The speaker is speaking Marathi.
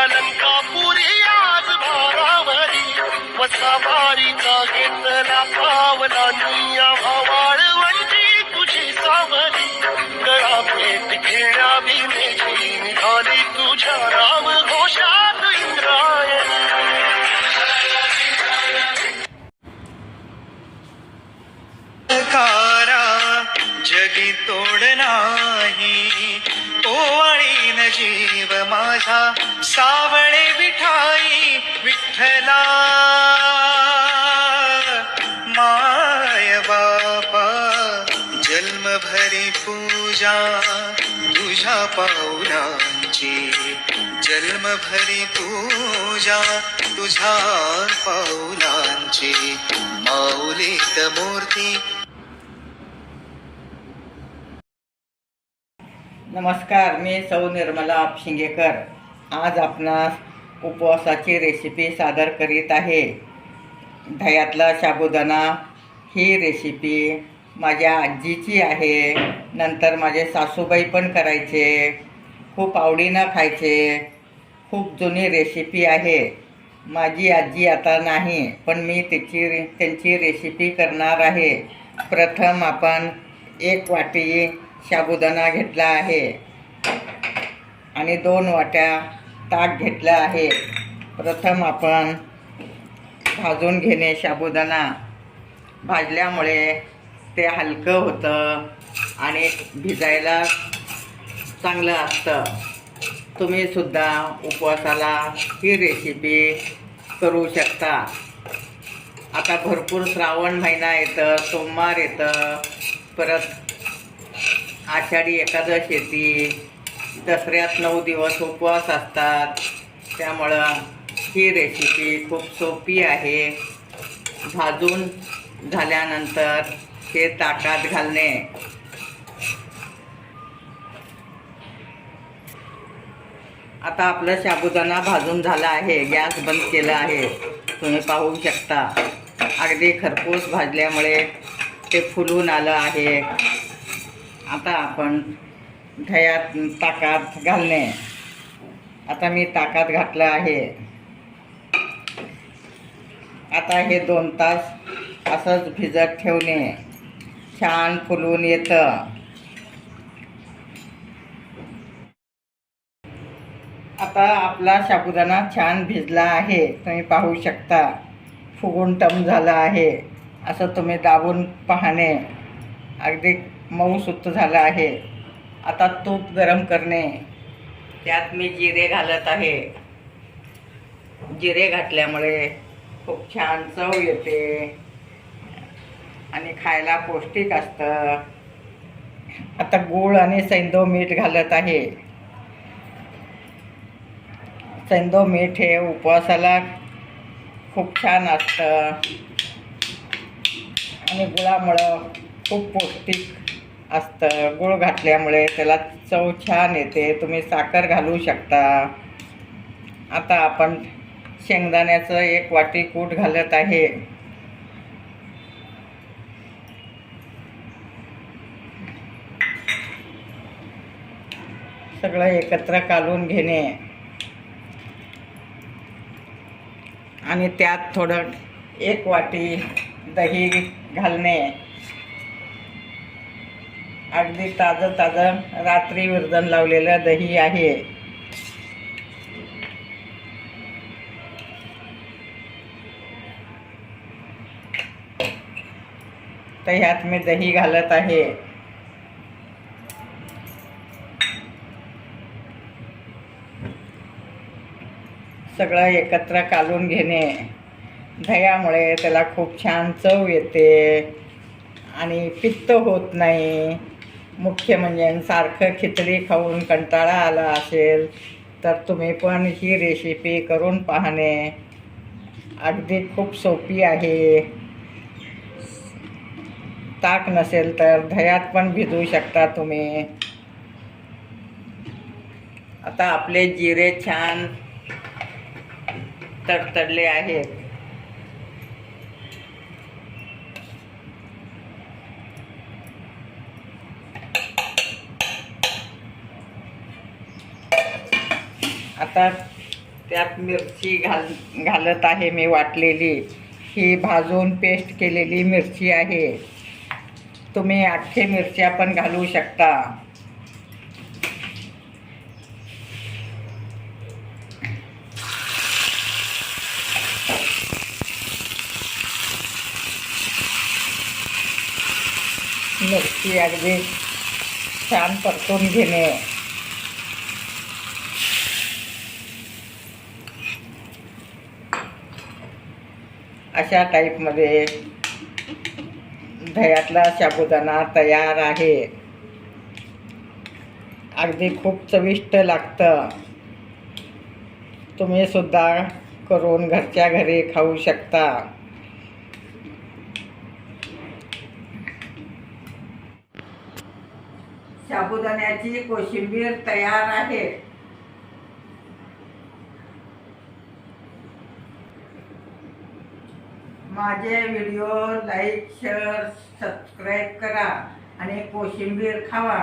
झाल्या लंकापुरी आज भारावरी, वसा वारीचा घेतला पावला निया वाळवंटी तुझी सावली, गळा भेट घेण्या भीमेची निघाली तुझ्या राम घोषात इंद्रायणी. जगी तोड नाही ओवाळीन जीव माझा सावळे विठाई विठ्ठला, माय बापा जन्मभरी पूजा तुझ्या पाऊलांची, जन्मभरी पूजा तुझ्या पाऊलांची, माऊलीत मूर्ती. नमस्कार, मी सौ निर्मला शिंगेकर. आज आपणास उपवासाची रेसिपी सादर करीत आहे. दह्यातला साबुदाणा ही रेसिपी माझ्या आजीची आहे. नंतर माझे सासूबाई पण करायचे, खूप आवडीनं खायचे. खूप जुनी रेसिपी आहे. माझी आजी आता नाही, पण मी त्यांची रेसिपी करणार आहे. प्रथम आपण 1 वाटी साबुदाणा घेतला आहे आणि 2 वाट्या ताक घेतलं आहे. प्रथम आपण भाजून घेणे. साबुदाणा भाजल्यामुळे ते हलकं होतं आणि भिजायला चांगलं असतं. तुम्हीसुद्धा उपवासाला ही रेसिपी करू शकता. आता भरपूर श्रावण महिना येतं, सोमवार येतं, परत आषाढी एकादश येते, दसऱ्यात 9 दिवस उपवास असतात. त्यामुळं ही रेसिपी खूप सोपी आहे. भाजून झाल्यानंतर हे ताकात घालणे. आता आपलं साबुदाणा भाजून झाला आहे. गॅस बंद केला आहे, तुम्ही पाहू शकता. अगदी खरपूस भाजल्यामुळे ते फुलून आलं आहे. आता आपण ताकात घालणे. आता मी ताकात घातलं आहे. आता हे 2 तास असंच भिजत ठेवणे. छान फुलून येतं. आता आपला साबुदाणा छान भिजला आहे, तुम्ही पाहू शकता. फुगून टम झाला आहे. असं तुम्ही दाबून पाहणे. अगदी मऊ सुट्ट झालं आहे. आता तूप गरम करणे. त्यात मी जिरे घालत आहे. जिरे घातल्यामुळे खूप छान चव येते आणि खायला पौष्टिक असतं. आता गूळ आणि सैंधव मीठ घालत आहे. सैंधव मीठ हे उपवासाला खूप छान असतं आणि गुळामुळं खूप पौष्टिक असतं. गूळ घातल्यामुळे त्याला चव छान येते. तुम्ही साखर घालू शकता. आता आपण शेंगदाण्याचं 1 वाटी कूट घालत आहे. सगळं एकत्र कालवून घेणे आणि त्यात थोडं 1 वाटी दही घालणे. अगदी ताजं रात्री विरजण लावलेलं दही आहे. तर ह्यात मी दही घालत आहे. सगळं एकत्र कालवून घेणे. दह्यामुळे त्याला खूप छान चव येते आणि पित्त होत नाही. मुख्य म्हणजे सारखं खिचडी खाऊन कंटाळा आला असेल तर तुम्ही पण ही रेसिपी करून पाहणे. अगदी खूप सोपी आहे. ताक नसेल तर दह्यात पण भिजवू शकता तुम्ही. आता आपले जिरे छान तडतडले आहेत. आता त्यात मिरची घालत आहे मी वाटलेली. ही भाजून पेस्ट केलेली मिरची आहे. तुम्ही अख्खे मिरच्या पण घालू शकता. मिरची अगदी छान परतून घेणे. अशा टाईपमध्ये दह्यातला साबुदाणा तयार आहे. अगदी खूप चविष्ट लागतं. तुम्ही सुद्धा करून घरच्या घरी खाऊ शकता. साबुदाण्याची कोशिंबीर तयार आहे. माझे व्हिडिओ लाईक, शेअर, सबस्क्राईब करा आणि कोशिंबीर खावा.